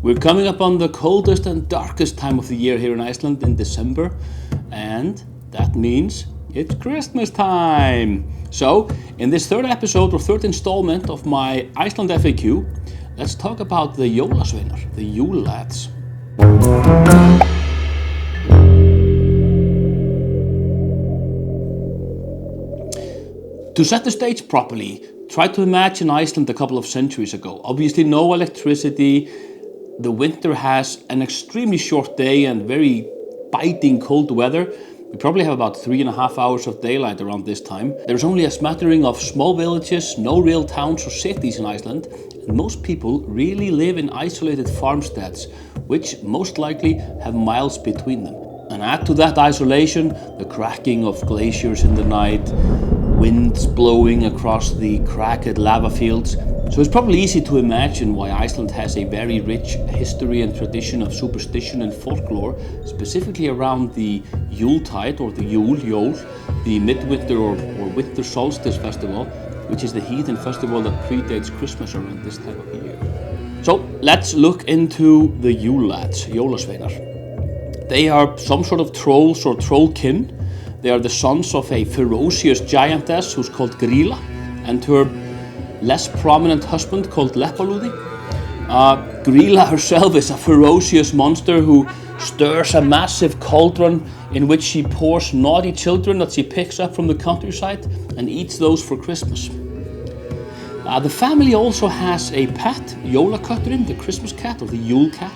We're coming up on the coldest and darkest time of the year here in Iceland in December, and that means it's Christmas time. So, in this third episode or third installment of my Iceland FAQ, let's talk about the Jólasveinar, the Yule Lads. To set the stage properly, try to imagine Iceland a couple of centuries ago. Obviously no electricity, the winter has an extremely short day and very biting cold weather. We probably have about 3.5 hours of daylight around this time. There's only a smattering of small villages, no real towns or cities in Iceland, and most people really live in isolated farmsteads, which most likely have miles between them. And add to that isolation, the cracking of glaciers in the night, winds blowing across the cracked lava fields. So it's probably easy to imagine why Iceland has a very rich history and tradition of superstition and folklore, specifically around the Yuletide or the Yule, the midwinter or winter solstice festival, which is the heathen festival that predates Christmas around this time of the year. So let's look into the Yule Lads, Jólasveinar. They are some sort of trolls or trollkin. They are the sons of a ferocious giantess who's called Gryla and her less prominent husband called Leppalúði. Gryla herself is a ferocious monster who stirs a massive cauldron in which she pours naughty children that she picks up from the countryside and eats those for Christmas. The family also has a pet, Jólakötturinn, the Christmas cat or the Yule Cat,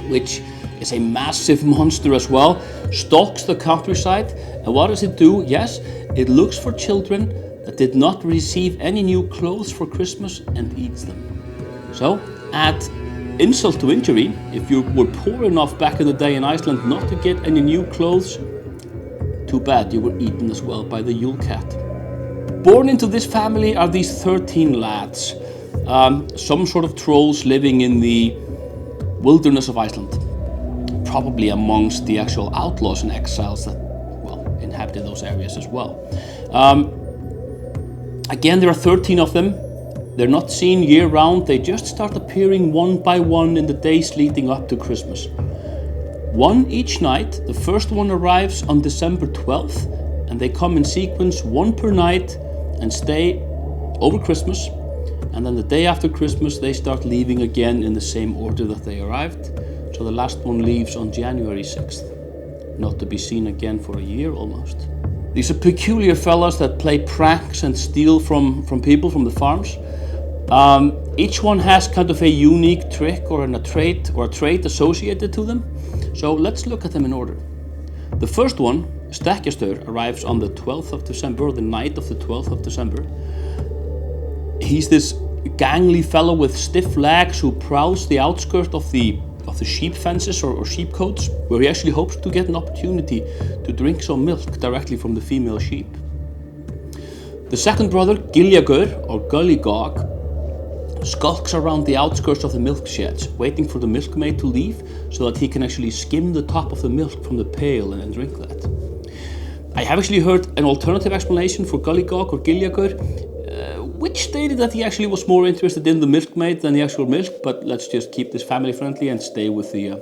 which is a massive monster as well, stalks the countryside, and what does it do? Yes, it looks for children that did not receive any new clothes for Christmas and eats them. So, add insult to injury, if you were poor enough back in the day in Iceland not to get any new clothes, too bad, you were eaten as well by the Yule Cat. Born into this family are these 13 lads, some sort of trolls living in the wilderness of Iceland, probably amongst the actual outlaws and exiles that, inhabited those areas as well. Again, there are 13 of them. They're not seen year-round. They just start appearing one by one in the days leading up to Christmas. One each night. The first one arrives on December 12th, and they come in sequence, one per night, and stay over Christmas. And then the day after Christmas, they start leaving again in the same order that they arrived. So the last one leaves on January 6th, not to be seen again for a year almost. These are peculiar fellas that play pranks and steal from people from the farms. Each one has kind of a unique trick or a trait associated to them. So let's look at them in order. The first one, Stekkjastur, arrives on the 12th of December, or the night of the 12th of December. He's this gangly fellow with stiff legs who prowls the outskirts of the sheep fences or sheep cotes, where he actually hopes to get an opportunity to drink some milk directly from the female sheep. The second brother, Giljagur or Gullygog, skulks around the outskirts of the milk sheds, waiting for the milkmaid to leave so that he can actually skim the top of the milk from the pail and drink that. I have actually heard an alternative explanation for Gullygog or Giljagur, which stated that he actually was more interested in the milkmaid than the actual milk, but let's just keep this family friendly and stay with the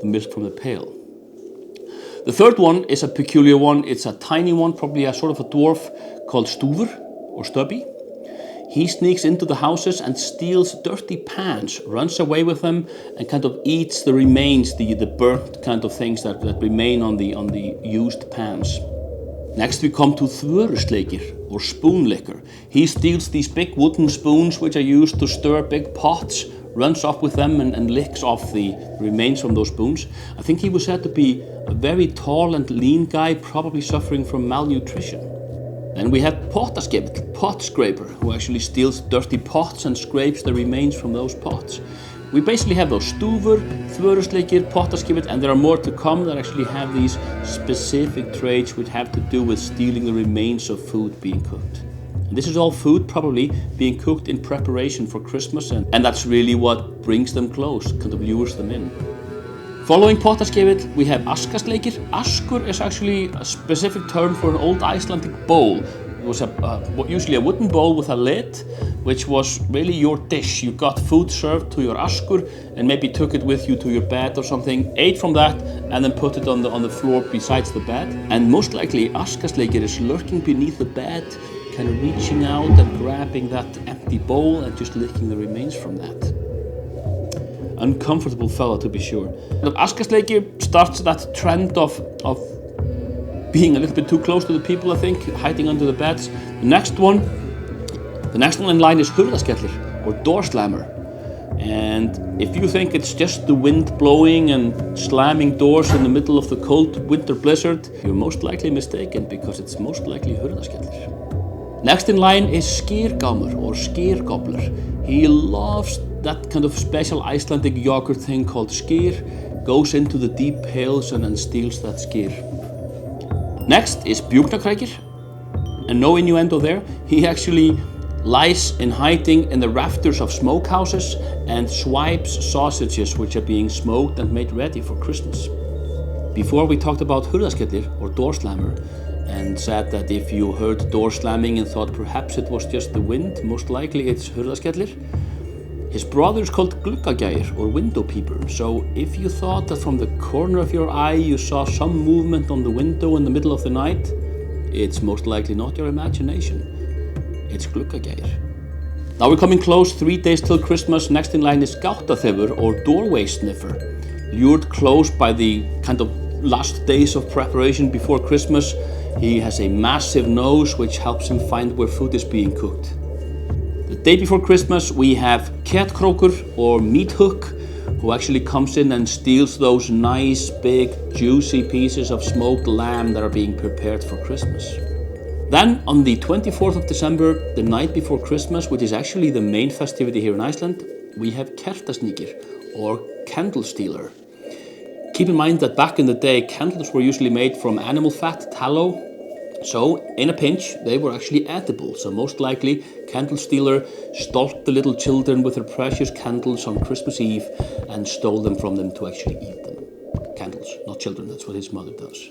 milk from the pail. The third one is a peculiar one. It's a tiny one, probably a sort of a dwarf called Stúfur or Stubby. He sneaks into the houses and steals dirty pans, runs away with them, and kind of eats the remains, the burnt kind of things that remain on the used pans. Next we come to Þvörusleikir, or spoon licker. He steals these big wooden spoons which are used to stir big pots, runs off with them and licks off the remains from those spoons. I think he was said to be a very tall and lean guy, probably suffering from malnutrition. Then we have Pottaskipið, pot scraper, who actually steals dirty pots and scrapes the remains from those pots. We basically have those Stúfur, Þvörusleikir, Pottaskipið, and there are more to come that actually have these specific traits which have to do with stealing the remains of food being cooked. And this is all food probably being cooked in preparation for Christmas, and that's really what brings them close, kind of lures them in. Following Pottaskipið, we have Askasleikir. Askur is actually a specific term for an old Icelandic bowl was usually a wooden bowl with a lid, which was really your dish. You got food served to your askur and maybe took it with you to your bed or something, ate from that, and then put it on the floor besides the bed. And most likely Askasleikir is lurking beneath the bed, kind of reaching out and grabbing that empty bowl and just licking the remains from that. Uncomfortable fellow, to be sure. Askasleikir starts that trend of being a little bit too close to the people, I think, hiding under the beds. The next one in line is hurðaskellir, or door slammer. And if you think it's just the wind blowing and slamming doors in the middle of the cold winter blizzard, you're most likely mistaken, because it's most likely hurðaskellir. Next in line is skýrgámur, or skýrgobler. He loves that kind of special Icelandic yogurt thing called skyr, goes into the deep hills and then steals that skyr. Next is bjúknakrækir, and no innuendo there. He actually lies in hiding in the rafters of smokehouses and swipes sausages which are being smoked and made ready for Christmas. Before we talked about hurðaskellir, or door slammer, and said that if you heard door slamming and thought perhaps it was just the wind, most likely it's hurðaskellir. His brother is called gluggagæir, or window peeper. So if you thought that from the corner of your eye you saw some movement on the window in the middle of the night, it's most likely not your imagination. It's gluggagæir. Now we're coming close, 3 days till Christmas. Next in line is gáttaþefur, or doorway sniffer. Lured close by the kind of last days of preparation before Christmas, he has a massive nose which helps him find where food is being cooked. The day before Christmas we have kjötkrókur, or meat hook, who actually comes in and steals those nice big juicy pieces of smoked lamb that are being prepared for Christmas. Then on the 24th of December, the night before Christmas, which is actually the main festivity here in Iceland, we have kertasníkir, or candle stealer. Keep in mind that back in the day candles were usually made from animal fat, tallow. So, in a pinch, they were actually edible, so most likely candle stealer stalked the little children with their precious candles on Christmas Eve and stole them from them to actually eat them. Candles, not children, that's what his mother does.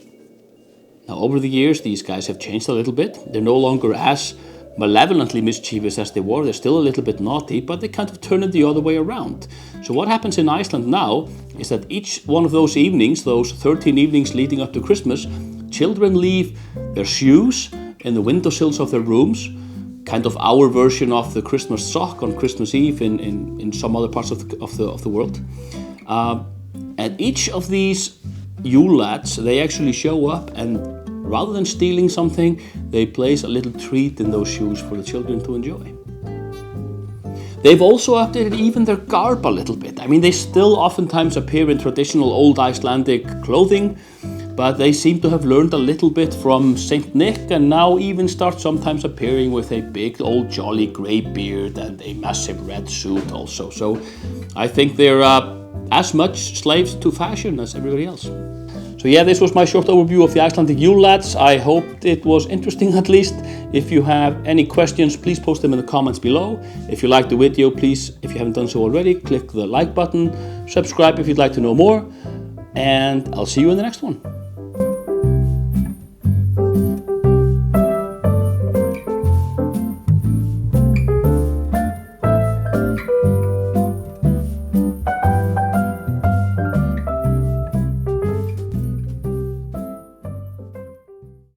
Now, over the years, these guys have changed a little bit. They're no longer as malevolently mischievous as they were. They're still a little bit naughty, but they kind of turn it the other way around. So what happens in Iceland now is that each one of those evenings, those 13 evenings leading up to Christmas, children leave their shoes in the windowsills of their rooms, kind of our version of the Christmas sock on Christmas Eve in some other parts of the world. And each of these Yule Lads, they actually show up, and rather than stealing something, they place a little treat in those shoes for the children to enjoy. They've also updated even their garb a little bit. I mean, they still oftentimes appear in traditional old Icelandic clothing, but they seem to have learned a little bit from Saint Nick, and now even start sometimes appearing with a big old jolly grey beard and a massive red suit also. So I think they're as much slaves to fashion as everybody else. So yeah, this was my short overview of the Icelandic Yule Lads. I hope it was interesting at least. If you have any questions, please post them in the comments below. If you liked the video, please, if you haven't done so already, click the like button, subscribe if you'd like to know more, and I'll see you in the next one.